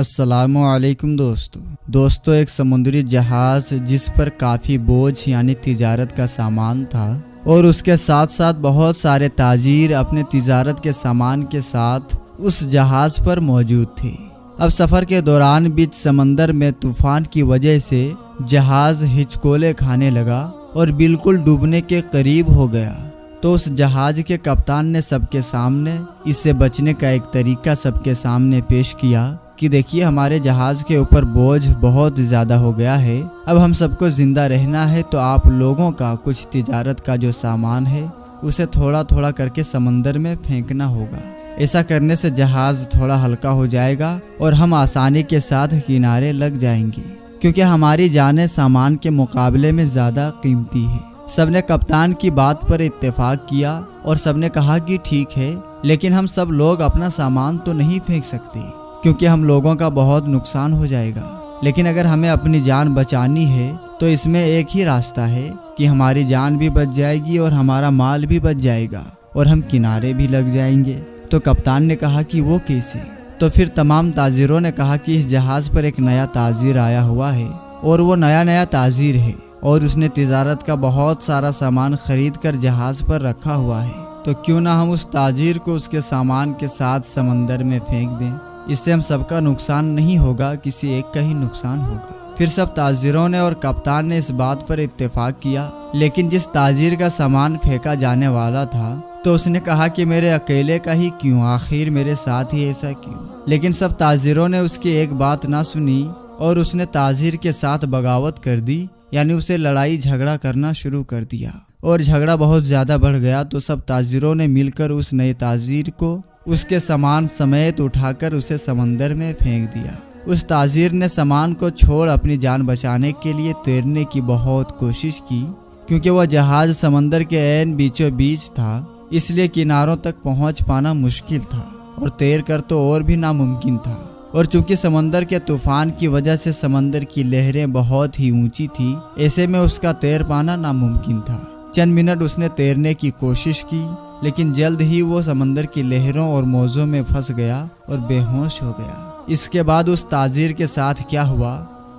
السلام علیکم دوستو ایک سمندری جہاز جس پر کافی بوجھ یعنی تجارت کا سامان تھا اور اس کے ساتھ ساتھ بہت سارے تاجر اپنے تجارت کے سامان کے ساتھ اس جہاز پر موجود تھے۔ اب سفر کے دوران بیچ سمندر میں طوفان کی وجہ سے جہاز ہچکولے کھانے لگا اور بالکل ڈوبنے کے قریب ہو گیا، تو اس جہاز کے کپتان نے سب کے سامنے اس سے بچنے کا ایک طریقہ سب کے سامنے پیش کیا کہ دیکھیے ہمارے جہاز کے اوپر بوجھ بہت زیادہ ہو گیا ہے، اب ہم سب کو زندہ رہنا ہے تو آپ لوگوں کا کچھ تجارت کا جو سامان ہے اسے تھوڑا تھوڑا کر کے سمندر میں پھینکنا ہوگا۔ ایسا کرنے سے جہاز تھوڑا ہلکا ہو جائے گا اور ہم آسانی کے ساتھ کنارے لگ جائیں گے، کیونکہ ہماری جانیں سامان کے مقابلے میں زیادہ قیمتی ہے۔ سب نے کپتان کی بات پر اتفاق کیا اور سب نے کہا کہ ٹھیک ہے، لیکن ہم سب لوگ اپنا سامان تو نہیں پھینک سکتے کیونکہ ہم لوگوں کا بہت نقصان ہو جائے گا، لیکن اگر ہمیں اپنی جان بچانی ہے تو اس میں ایک ہی راستہ ہے کہ ہماری جان بھی بچ جائے گی اور ہمارا مال بھی بچ جائے گا اور ہم کنارے بھی لگ جائیں گے۔ تو کپتان نے کہا کہ وہ کیسے؟ تو پھر تمام تاجروں نے کہا کہ اس جہاز پر ایک نیا تاجر آیا ہوا ہے اور وہ نیا تاجر ہے اور اس نے تجارت کا بہت سارا سامان خرید کر جہاز پر رکھا ہوا ہے، تو کیوں نہ ہم اس تاجر کو اس کے سامان کے ساتھ سمندر میں پھینک دیں، اس سے ہم سب کا نقصان نہیں ہوگا، کسی ایک کا ہی نقصان ہوگا۔ پھر سب تاجروں نے اور کپتان نے اس بات پر اتفاق کیا، لیکن جس تاجر کا سامان پھینکا جانے والا تھا تو اس نے کہا کہ میرے اکیلے کا ہی کیوں، آخر میرے ساتھ ہی ایسا کیوں؟ لیکن سب تاجروں نے اس کی ایک بات نہ سنی اور اس نے تاجر کے ساتھ بغاوت کر دی، یعنی اسے لڑائی جھگڑا کرنا شروع کر دیا اور جھگڑا بہت زیادہ بڑھ گیا، تو سب تاجروں نے مل کر اس نئے تاجر کو اس کے سامان سمیت اٹھا کر اسے سمندر میں پھینک دیا۔ اس تاجر نے سامان کو چھوڑ اپنی جان بچانے کے لیے تیرنے کی بہت کوشش کی، کیونکہ وہ جہاز سمندر کے عین بیچوں بیچ تھا، اس لیے کناروں تک پہنچ پانا مشکل تھا اور تیر کر تو اور بھی ناممکن تھا، اور چونکہ سمندر کے طوفان کی وجہ سے سمندر کی لہریں بہت ہی اونچی تھی، ایسے میں اس کا تیر پانا ناممکن تھا۔ چند منٹ اس نے تیرنے کی کوشش کی، لیکن جلد ہی وہ سمندر کی لہروں اور موجوں میں پھنس گیا اور بے ہوش ہو گیا۔ اس کے بعد اس تاجر کے ساتھ کیا ہوا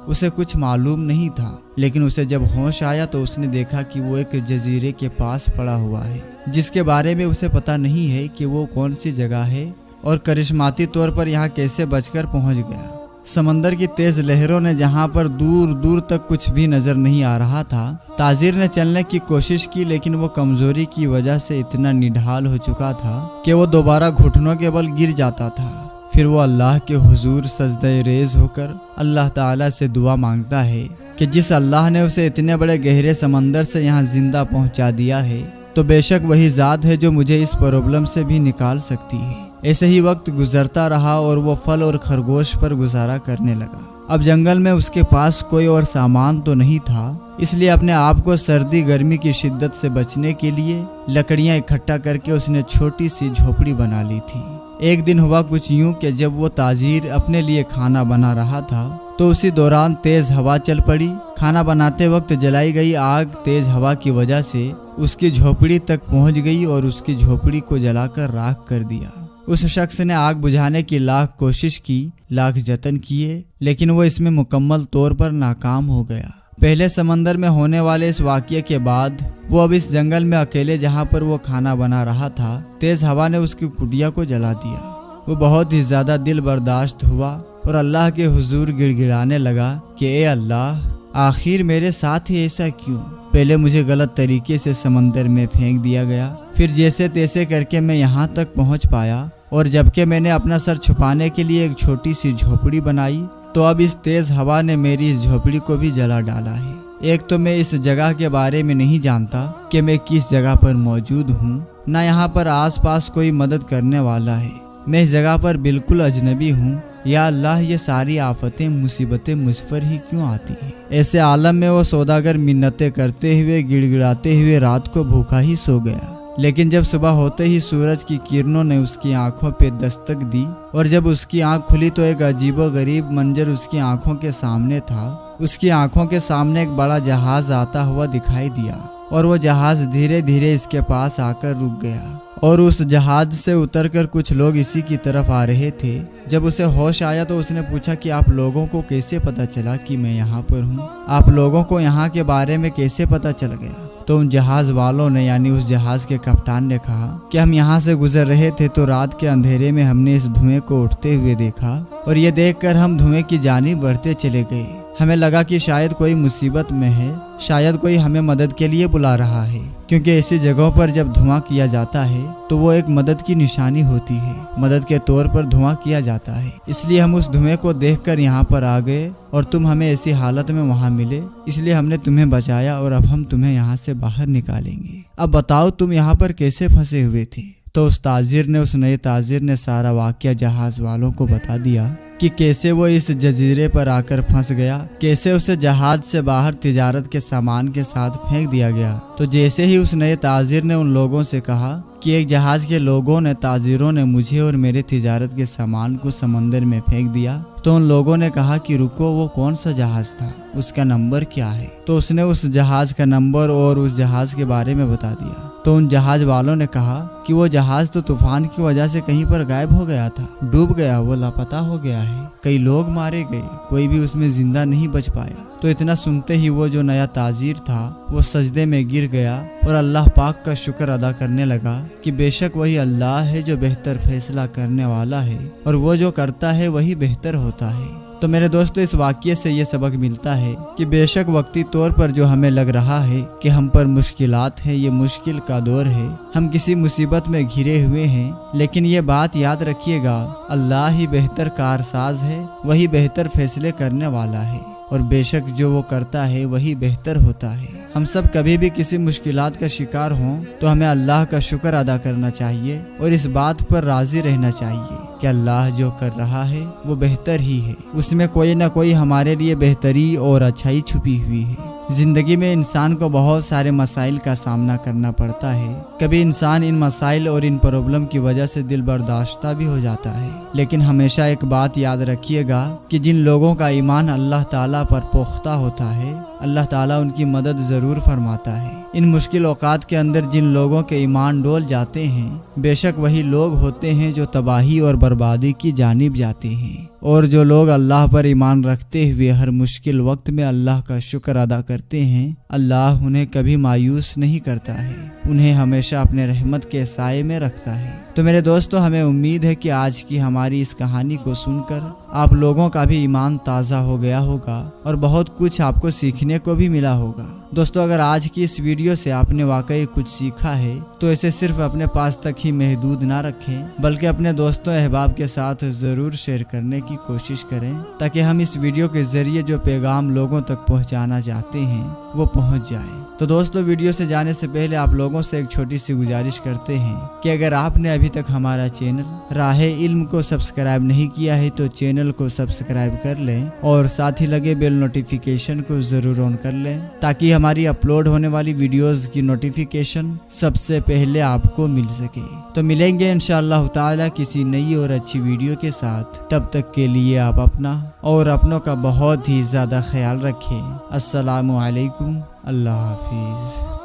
اسے کچھ معلوم نہیں تھا، لیکن اسے جب ہوش آیا تو اس نے دیکھا کہ وہ ایک جزیرے کے پاس پڑا ہوا ہے، جس کے بارے میں اسے پتہ نہیں ہے کہ وہ کون سی جگہ ہے اور کرشماتی طور پر یہاں کیسے بچ کر پہنچ گیا۔ سمندر کی تیز لہروں نے جہاں پر دور دور تک کچھ بھی نظر نہیں آ رہا تھا، تاجر نے چلنے کی کوشش کی، لیکن وہ کمزوری کی وجہ سے اتنا نڈھال ہو چکا تھا کہ وہ دوبارہ گھٹنوں کے بل گر جاتا تھا۔ پھر وہ اللہ کے حضور سجدہ ریز ہو کر اللہ تعالیٰ سے دعا مانگتا ہے کہ جس اللہ نے اسے اتنے بڑے گہرے سمندر سے یہاں زندہ پہنچا دیا ہے، تو بے شک وہی ذات ہے جو مجھے اس پرابلم سے بھی نکال سکتی ہے۔ ایسے ہی وقت گزرتا رہا اور وہ پھل اور خرگوش پر گزارا کرنے لگا۔ اب جنگل میں اس کے پاس کوئی اور سامان تو نہیں تھا، اس لیے اپنے آپ کو سردی گرمی کی شدت سے بچنے کے لیے لکڑیاں اکٹھا کر کے اس نے چھوٹی سی جھوپڑی بنا لی تھی۔ ایک دن ہوا کچھ یوں کہ جب وہ تاجر اپنے لیے کھانا بنا رہا تھا تو اسی دوران تیز ہوا چل پڑی۔ کھانا بناتے وقت جلائی گئی آگ تیز ہوا کی وجہ سے اس کی جھوپڑی تک پہنچ گئی اور اس کی جھوپڑی کو جلا کر راکھ کر دیا۔ اس شخص نے آگ بجھانے کی لاکھ کوشش کی، لاکھ جتن کیے، لیکن وہ اس میں مکمل طور پر ناکام ہو گیا۔ پہلے سمندر میں ہونے والے اس واقعے کے بعد وہ اب اس جنگل میں اکیلے جہاں پر وہ کھانا بنا رہا تھا، تیز ہوا نے اس کی کٹیا کو جلا دیا۔ وہ بہت ہی زیادہ دل برداشت ہوا اور اللہ کے حضور گڑ گڑانے لگا کہ اے اللہ، آخر میرے ساتھ ہی ایسا کیوں؟ پہلے مجھے غلط طریقے سے سمندر میں پھینک دیا گیا، پھر جیسے تیسے کر کے میں یہاں تک پہنچ پایا، اور جبکہ میں نے اپنا سر چھپانے کے لیے ایک چھوٹی سی جھوپڑی بنائی تو اب اس تیز ہوا نے میری اس جھوپڑی کو بھی جلا ڈالا ہے۔ ایک تو میں اس جگہ کے بارے میں نہیں جانتا کہ میں کس جگہ پر موجود ہوں، نہ یہاں پر آس پاس کوئی مدد کرنے والا ہے، میں اس جگہ پر بالکل اجنبی ہوں۔ یا اللہ، یہ ساری آفتیں مصیبتیں مجھ پر ہی کیوں آتی ہیں؟ ایسے عالم میں وہ سوداگر منتیں کرتے ہوئے گڑ گڑاتے ہوئے رات کو بھوکا ہی سو گیا، لیکن جب صبح ہوتے ہی سورج کی کرنوں نے اس کی آنکھوں پہ دستک دی اور جب اس کی آنکھ کھلی تو ایک عجیب و غریب منظر اس کی آنکھوں کے سامنے تھا۔ اس کی آنکھوں کے سامنے ایک بڑا جہاز آتا ہوا دکھائی دیا اور وہ جہاز دھیرے دھیرے اس کے پاس آ کر رک گیا اور اس جہاز سے اتر کر کچھ لوگ اسی کی طرف آ رہے تھے۔ جب اسے ہوش آیا تو اس نے پوچھا کہ آپ لوگوں کو کیسے پتہ چلا کہ میں یہاں پر ہوں؟ آپ لوگوں کو یہاں کے بارے میں کیسے پتہ چل گیا؟ تو ان جہاز والوں نے یعنی اس جہاز کے کپتان نے کہا کہ ہم یہاں سے گزر رہے تھے تو رات کے اندھیرے میں ہم نے اس دھوئیں کو اٹھتے ہوئے دیکھا، اور یہ دیکھ کر ہم دھوئیں کی جانب بڑھتے چلے گئے۔ ہمیں لگا کہ شاید کوئی مصیبت میں ہے، شاید کوئی ہمیں مدد کے لیے بلا رہا ہے، کیونکہ ایسی جگہوں پر جب دھواں کیا جاتا ہے تو وہ ایک مدد کی نشانی ہوتی ہے، مدد کے طور پر دھواں کیا جاتا ہے۔ اس لیے ہم اس دھوئیں کو دیکھ کر یہاں پر آ گئے اور تم ہمیں ایسی حالت میں وہاں ملے، اس لیے ہم نے تمہیں بچایا اور اب ہم تمہیں یہاں سے باہر نکالیں گے۔ اب بتاؤ تم یہاں پر کیسے پھنسے ہوئے تھے؟ تو اس نئے تاجر نے سارا واقعہ جہاز والوں کو بتا دیا کہ کیسے وہ اس جزیرے پر آ کر پھنس گیا، کیسے اسے جہاز سے باہر تجارت کے سامان کے ساتھ پھینک دیا گیا۔ تو جیسے ہی اس نئے تاجر نے ان لوگوں سے کہا کہ ایک جہاز کے لوگوں نے تاجروں نے مجھے اور میرے تجارت کے سامان کو سمندر میں پھینک دیا، تو ان لوگوں نے کہا کہ رکو، وہ کون سا جہاز تھا، اس کا نمبر کیا ہے؟ تو اس نے اس جہاز کا نمبر اور اس جہاز کے بارے میں بتا دیا۔ تو ان جہاز والوں نے کہا کہ وہ جہاز تو طوفان کی وجہ سے کہیں پر غائب ہو گیا تھا، ڈوب گیا، وہ لاپتہ ہو گیا ہے، کئی لوگ مارے گئے، کوئی بھی اس میں زندہ نہیں بچ پایا۔ تو اتنا سنتے ہی وہ جو نیا تاجر تھا وہ سجدے میں گر گیا اور اللہ پاک کا شکر ادا کرنے لگا کہ بے شک وہی اللہ ہے جو بہتر فیصلہ کرنے والا ہے، اور وہ جو کرتا ہے وہی بہتر ہوتا ہے۔ تو میرے دوستو، اس واقعے سے یہ سبق ملتا ہے کہ بے شک وقتی طور پر جو ہمیں لگ رہا ہے کہ ہم پر مشکلات ہیں، یہ مشکل کا دور ہے، ہم کسی مصیبت میں گھرے ہوئے ہیں، لیکن یہ بات یاد رکھیے گا، اللہ ہی بہتر کارساز ہے، وہی بہتر فیصلے کرنے والا ہے، اور بے شک جو وہ کرتا ہے وہی بہتر ہوتا ہے۔ ہم سب کبھی بھی کسی مشکلات کا شکار ہوں تو ہمیں اللہ کا شکر ادا کرنا چاہیے اور اس بات پر راضی رہنا چاہیے کہ اللہ جو کر رہا ہے وہ بہتر ہی ہے، اس میں کوئی نہ کوئی ہمارے لیے بہتری اور اچھائی چھپی ہوئی ہے۔ زندگی میں انسان کو بہت سارے مسائل کا سامنا کرنا پڑتا ہے، کبھی انسان ان مسائل اور ان پرابلم کی وجہ سے دل برداشتہ بھی ہو جاتا ہے، لیکن ہمیشہ ایک بات یاد رکھیے گا کہ جن لوگوں کا ایمان اللہ تعالیٰ پر پختہ ہوتا ہے، اللہ تعالیٰ ان کی مدد ضرور فرماتا ہے۔ ان مشکل اوقات کے اندر جن لوگوں کے ایمان ڈول جاتے ہیں، بے شک وہی لوگ ہوتے ہیں جو تباہی اور بربادی کی جانب جاتے ہیں، اور جو لوگ اللہ پر ایمان رکھتے ہوئے ہر مشکل وقت میں اللہ کا شکر ادا کرتے ہیں، اللہ انہیں کبھی مایوس نہیں کرتا ہے، انہیں ہمیشہ اپنے رحمت کے سائے میں رکھتا ہے۔ تو میرے دوستو، ہمیں امید ہے کہ آج کی ہماری اس کہانی کو سن کر آپ لوگوں کا بھی ایمان تازہ ہو گیا ہوگا اور بہت کچھ آپ کو سیکھنے کو بھی ملا ہوگا۔ دوستو، اگر آج کی اس ویڈیو سے آپ نے واقعی کچھ سیکھا ہے تو اسے صرف اپنے پاس تک ہی محدود نہ رکھیں، بلکہ اپنے دوستوں احباب کے ساتھ ضرور شیئر کرنے کی کوشش کریں، تاکہ ہم اس ویڈیو کے ذریعے جو پیغام لوگوں تک پہنچانا چاہتے ہیں وہ پہنچ جائے۔ تو دوستو، ویڈیو سے جانے سے پہلے آپ لوگوں سے ایک چھوٹی سی گزارش کرتے ہیں کہ اگر آپ نے ابھی تک ہمارا چینل راہ علم کو سبسکرائب نہیں کیا ہے تو چینل کو سبسکرائب کر لیں اور ساتھ ہی لگے بیل نوٹیفیکیشن کو ضرور آن کر لیں، تاکہ ہماری اپلوڈ ہونے والی ویڈیوز کی نوٹیفیکیشن سب سے پہلے آپ کو مل سکے۔ تو ملیں گے انشاءاللہ تعالی کسی نئی اور اچھی ویڈیو کے ساتھ، تب تک کے لیے آپ اپنا اور اپنوں کا بہت ہی زیادہ خیال رکھیں۔ السلام علیکم، اللہ حافظ۔